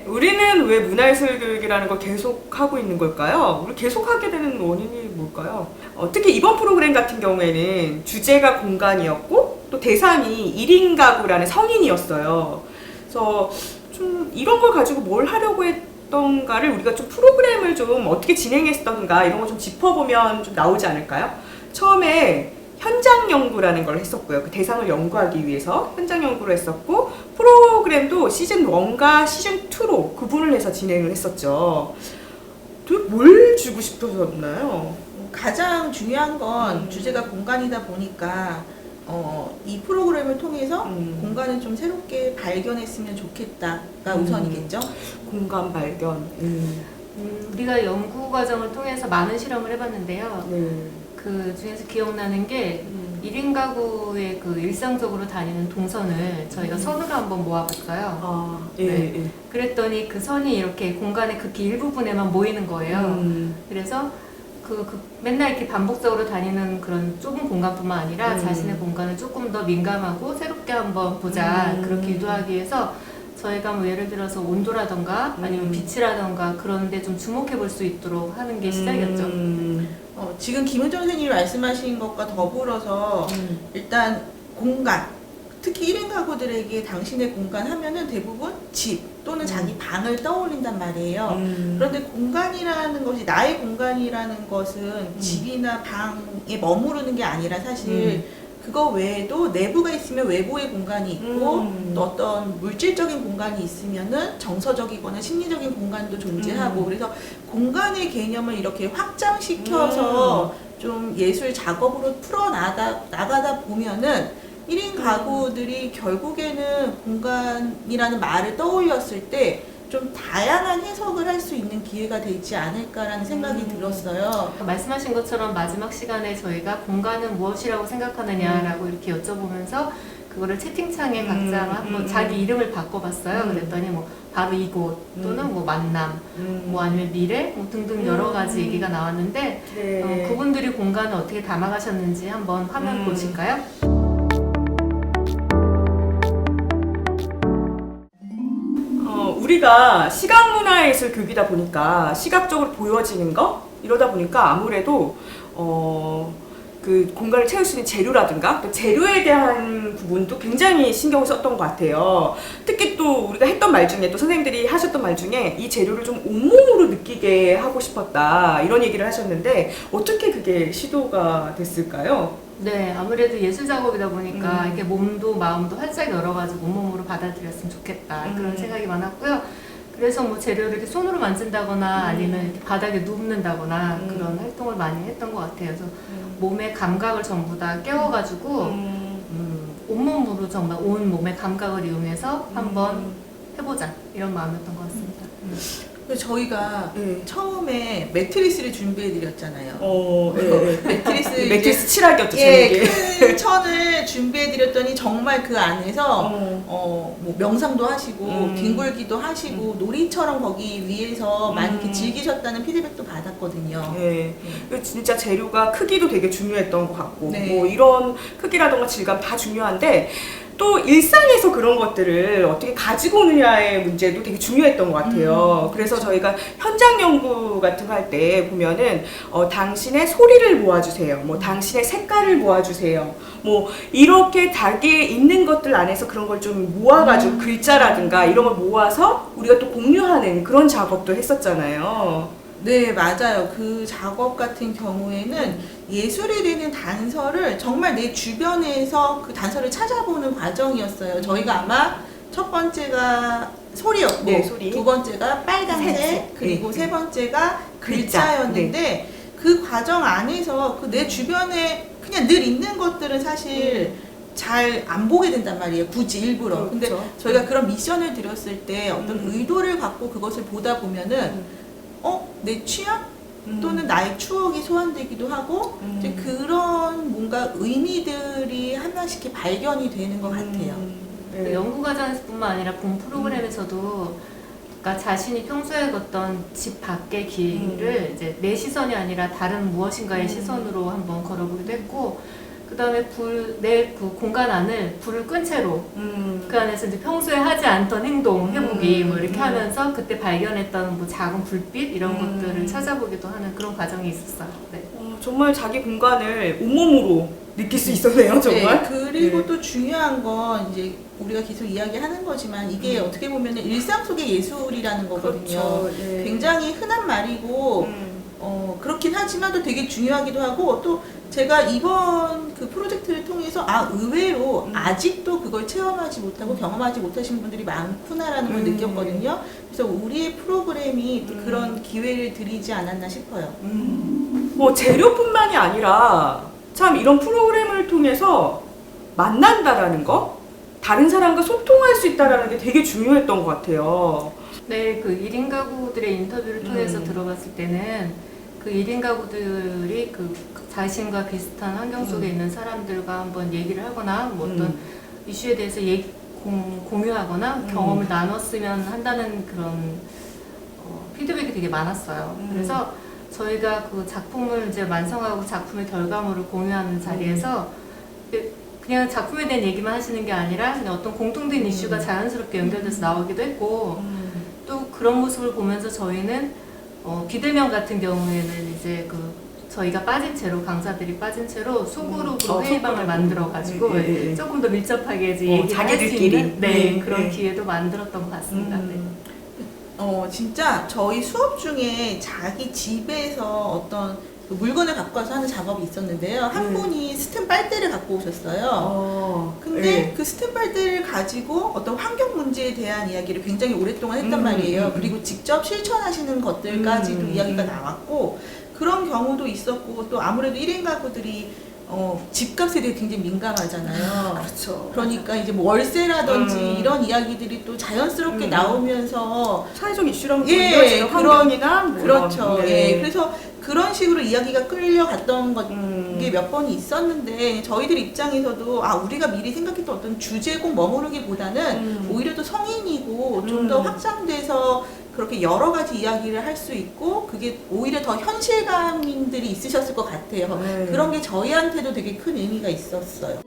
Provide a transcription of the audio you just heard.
우리는 왜 문화예술 교육이라는 걸 계속 하고 있는 걸까요? 우리 계속 하게 되는 원인이 뭘까요? 특히 이번 프로그램 같은 경우에는 주제가 공간이었고 또 대상이 1인 가구라는 성인이었어요. 그래서 좀 이런 걸 가지고 뭘 하려고 했던가를 우리가 좀 프로그램을 좀 어떻게 진행했던가 이런 거 좀 짚어보면 좀 나오지 않을까요? 처음에 현장 연구라는 걸 했었고요. 그 대상을 연구하기 위해서 현장 연구를 했었고, 프로그램도 시즌 1과 시즌 2로 구분을 해서 진행을 했었죠. 뭘 주고 싶으셨나요? 가장 중요한 건 주제가 공간이다 보니까 이 프로그램을 통해서 공간을 좀 새롭게 발견했으면 좋겠다가 우선이겠죠. 공간 발견. 우리가 연구 과정을 통해서 많은 실험을 해봤는데요. 네. 그 중에서 기억나는 게 1인 가구의 그 일상적으로 다니는 동선을 저희가 선으로 한번 모아봤어요. 아, 예, 네. 예. 그랬더니 그 선이 이렇게 공간의 극히 일부분에만 모이는 거예요. 그래서 맨날 이렇게 반복적으로 다니는 그런 좁은 공간뿐만 아니라 자신의 공간을 조금 더 민감하고 새롭게 한번 보자, 그렇게 유도하기 위해서 저희가 뭐 예를 들어서 온도라던가 아니면 빛이라던가 그런 데 좀 주목해 볼 수 있도록 하는 게 시작이었죠. 지금 김은정 선생님이 말씀하신 것과 더불어서 일단 공간, 특히 1인 가구들에게 당신의 공간 하면은 대부분 집 또는 자기 방을 떠올린단 말이에요. 그런데 공간이라는 것이, 나의 공간이라는 것은 집이나 방에 머무르는 게 아니라 사실 그거 외에도 내부가 있으면 외부의 공간이 있고 또 어떤 물질적인 공간이 있으면은 정서적이거나 심리적인 공간도 존재하고, 그래서 공간의 개념을 이렇게 확장시켜서 좀 예술 작업으로 나가다 보면은 1인 가구들이 결국에는 공간이라는 말을 떠올렸을 때 좀 다양한 해석을 할 수 있는 기회가 되지 않을까라는 생각이 들었어요. 말씀하신 것처럼 마지막 시간에 저희가 공간은 무엇이라고 생각하느냐라고 이렇게 여쭤보면서 그거를 채팅창에 각자 한번 자기 이름을 바꿔봤어요. 그랬더니 뭐 바로 이곳 또는 뭐 만남, 뭐 아니면 미래, 뭐 등등 여러 가지 얘기가 나왔는데 네. 그분들이 공간을 어떻게 담아가셨는지 한번 화면 보실까요? 우리가 시각문화예술 교육이다 보니까 시각적으로 보여지는 거 이러다 보니까 아무래도 그 공간을 채울 수 있는 재료라든가 또 재료에 대한 부분도 굉장히 신경을 썼던 것 같아요. 특히 또 우리가 했던 말 중에, 또 선생님들이 하셨던 말 중에 이 재료를 좀 온몸으로 느끼게 하고 싶었다 이런 얘기를 하셨는데 어떻게 그게 시도가 됐을까요? 네, 아무래도 예술 작업이다 보니까 이렇게 몸도 마음도 활짝 열어가지고 온몸으로 받아들였으면 좋겠다 그런 생각이 많았고요. 그래서 뭐 재료를 이렇게 손으로 만진다거나 아니면 이렇게 바닥에 눕는다거나 그런 활동을 많이 했던 것 같아요. 그래서 몸의 감각을 전부 다 깨워가지고 온몸으로 정말 온 몸의 감각을 이용해서 한번 해보자 이런 마음이었던 것 같습니다. 그래서 저희가 처음에 매트리스를 준비해드렸잖아요. 매트리스 칠하기였죠, 예, 큰 천을 준비해드렸더니 정말 그 안에서 뭐 명상도 하시고 뒹굴기도 하시고 놀이처럼 거기 위에서 많이 이렇게 즐기셨다는 피드백도 받았거든요. 네. 진짜 재료가 크기도 되게 중요했던 것 같고, 네. 뭐 이런 크기라던가 질감 다 중요한데 또 일상에서 그런 것들을 어떻게 가지고 오느냐의 문제도 되게 중요했던 것 같아요. 그래서 저희가 현장 연구 같은 거 할 때 보면은 당신의 소리를 모아주세요. 뭐 당신의 색깔을 모아주세요. 뭐 이렇게 닭에 있는 것들 안에서 그런 걸 좀 모아가지고 글자라든가 이런 걸 모아서 우리가 또 공유하는 그런 작업도 했었잖아요. 네, 맞아요. 그 작업 같은 경우에는 예술이 되는 단서를 정말 내 주변에서 그 단서를 찾아보는 과정이었어요. 저희가 아마 첫 번째가 소리였고, 네, 소리. 두 번째가 빨간색, 색. 그리고 네. 세 번째가 글자. 글자였는데 그 과정 안에서 그 내 주변에 그냥 늘 있는 것들은 사실 잘 안 보게 된단 말이에요. 굳이 일부러. 근데 그렇죠. 저희가 그런 미션을 드렸을 때 어떤 의도를 갖고 그것을 보다 보면은 내 취향? 또는 나의 추억이 소환되기도 하고 이제 그런 뭔가 의미들이 하나씩 이렇게 발견이 되는 것 같아요. 그 연구 과정에서뿐만 아니라 본 프로그램에서도 그러니까 자신이 평소에 걷던 집 밖의 길을 이제 내 시선이 아니라 다른 무엇인가의 시선으로 한번 걸어보기도 했고, 그 다음에 내 그 공간 안을 불을 끈 채로 그 안에서 이제 평소에 하지 않던 행동 해보기 뭐 이렇게 하면서 그때 발견했던 뭐 작은 불빛 이런 것들을 찾아보기도 하는 그런 과정이 있었어요. 네. 정말 자기 공간을 온몸으로 느낄 수 있었네요, 정말. 네, 그리고 네. 또 중요한 건 이제 우리가 계속 이야기하는 거지만 이게 어떻게 보면 일상 속의 예술이라는 거거든요. 그렇죠. 예. 굉장히 흔한 말이고 그렇긴 하지만 또 되게 중요하기도 하고, 또 제가 이번 그 프로젝트를 통해서 의외로 아직도 그걸 체험하지 못하고 경험하지 못하신 분들이 많구나라는 걸 느꼈거든요. 그래서 우리의 프로그램이 또 그런 기회를 드리지 않았나 싶어요. 뭐 재료뿐만이 아니라 참 이런 프로그램을 통해서 만난다라는 거, 다른 사람과 소통할 수 있다라는 게 되게 중요했던 것 같아요. 네, 그 1인 가구들의 인터뷰를 통해서 들어봤을 때는 그 1인 가구들이 그 자신과 비슷한 환경 속에 있는 사람들과 한번 얘기를 하거나 뭐 어떤 이슈에 대해서 공유하거나 경험을 나눴으면 한다는 그런 피드백이 되게 많았어요. 그래서 저희가 그 작품을 이제 완성하고 작품의 결과물을 공유하는 자리에서 그냥 작품에 대한 얘기만 하시는 게 아니라 그냥 어떤 공통된 이슈가 자연스럽게 연결돼서 나오기도 했고, 또 그런 모습을 보면서 저희는 비대면 같은 경우에는 이제 그 저희가 빠진 채로, 강사들이 빠진 채로 소그룹으로 회의방을 만들어 가지고 조금 더 밀접하게 이제 얘기를 할 수 있는 그런 기회도 만들었던 것 같습니다. 네. 진짜 저희 수업 중에 자기 집에서 어떤 그 물건을 갖고 와서 하는 작업이 있었는데요. 한 분이 스텐 빨대를 갖고 오셨어요. 근데 그 스텐 빨대를 가지고 어떤 환경 문제에 대한 이야기를 굉장히 오랫동안 했단 말이에요. 그리고 직접 실천하시는 것들까지도 이야기가 나왔고, 그런 경우도 있었고, 또 아무래도 1인 가구들이 집값에 대해 굉장히 민감하잖아요. 그렇죠. 그러니까 이제 뭐 월세라든지 이런 이야기들이 또 자연스럽게 나오면서 사회적 이슈랑 예, 환경이나 뭐 그렇죠. 이런, 예, 그래서 그런 식으로 이야기가 끌려갔던 게 몇 번이 있었는데, 저희들 입장에서도 우리가 미리 생각했던 어떤 주제에 꼭 머무르기보다는 오히려 또 성인이고 좀 더 확장돼서 그렇게 여러 가지 이야기를 할 수 있고, 그게 오히려 더 현실감들이 있으셨을 것 같아요. 그런 게 저희한테도 되게 큰 의미가 있었어요.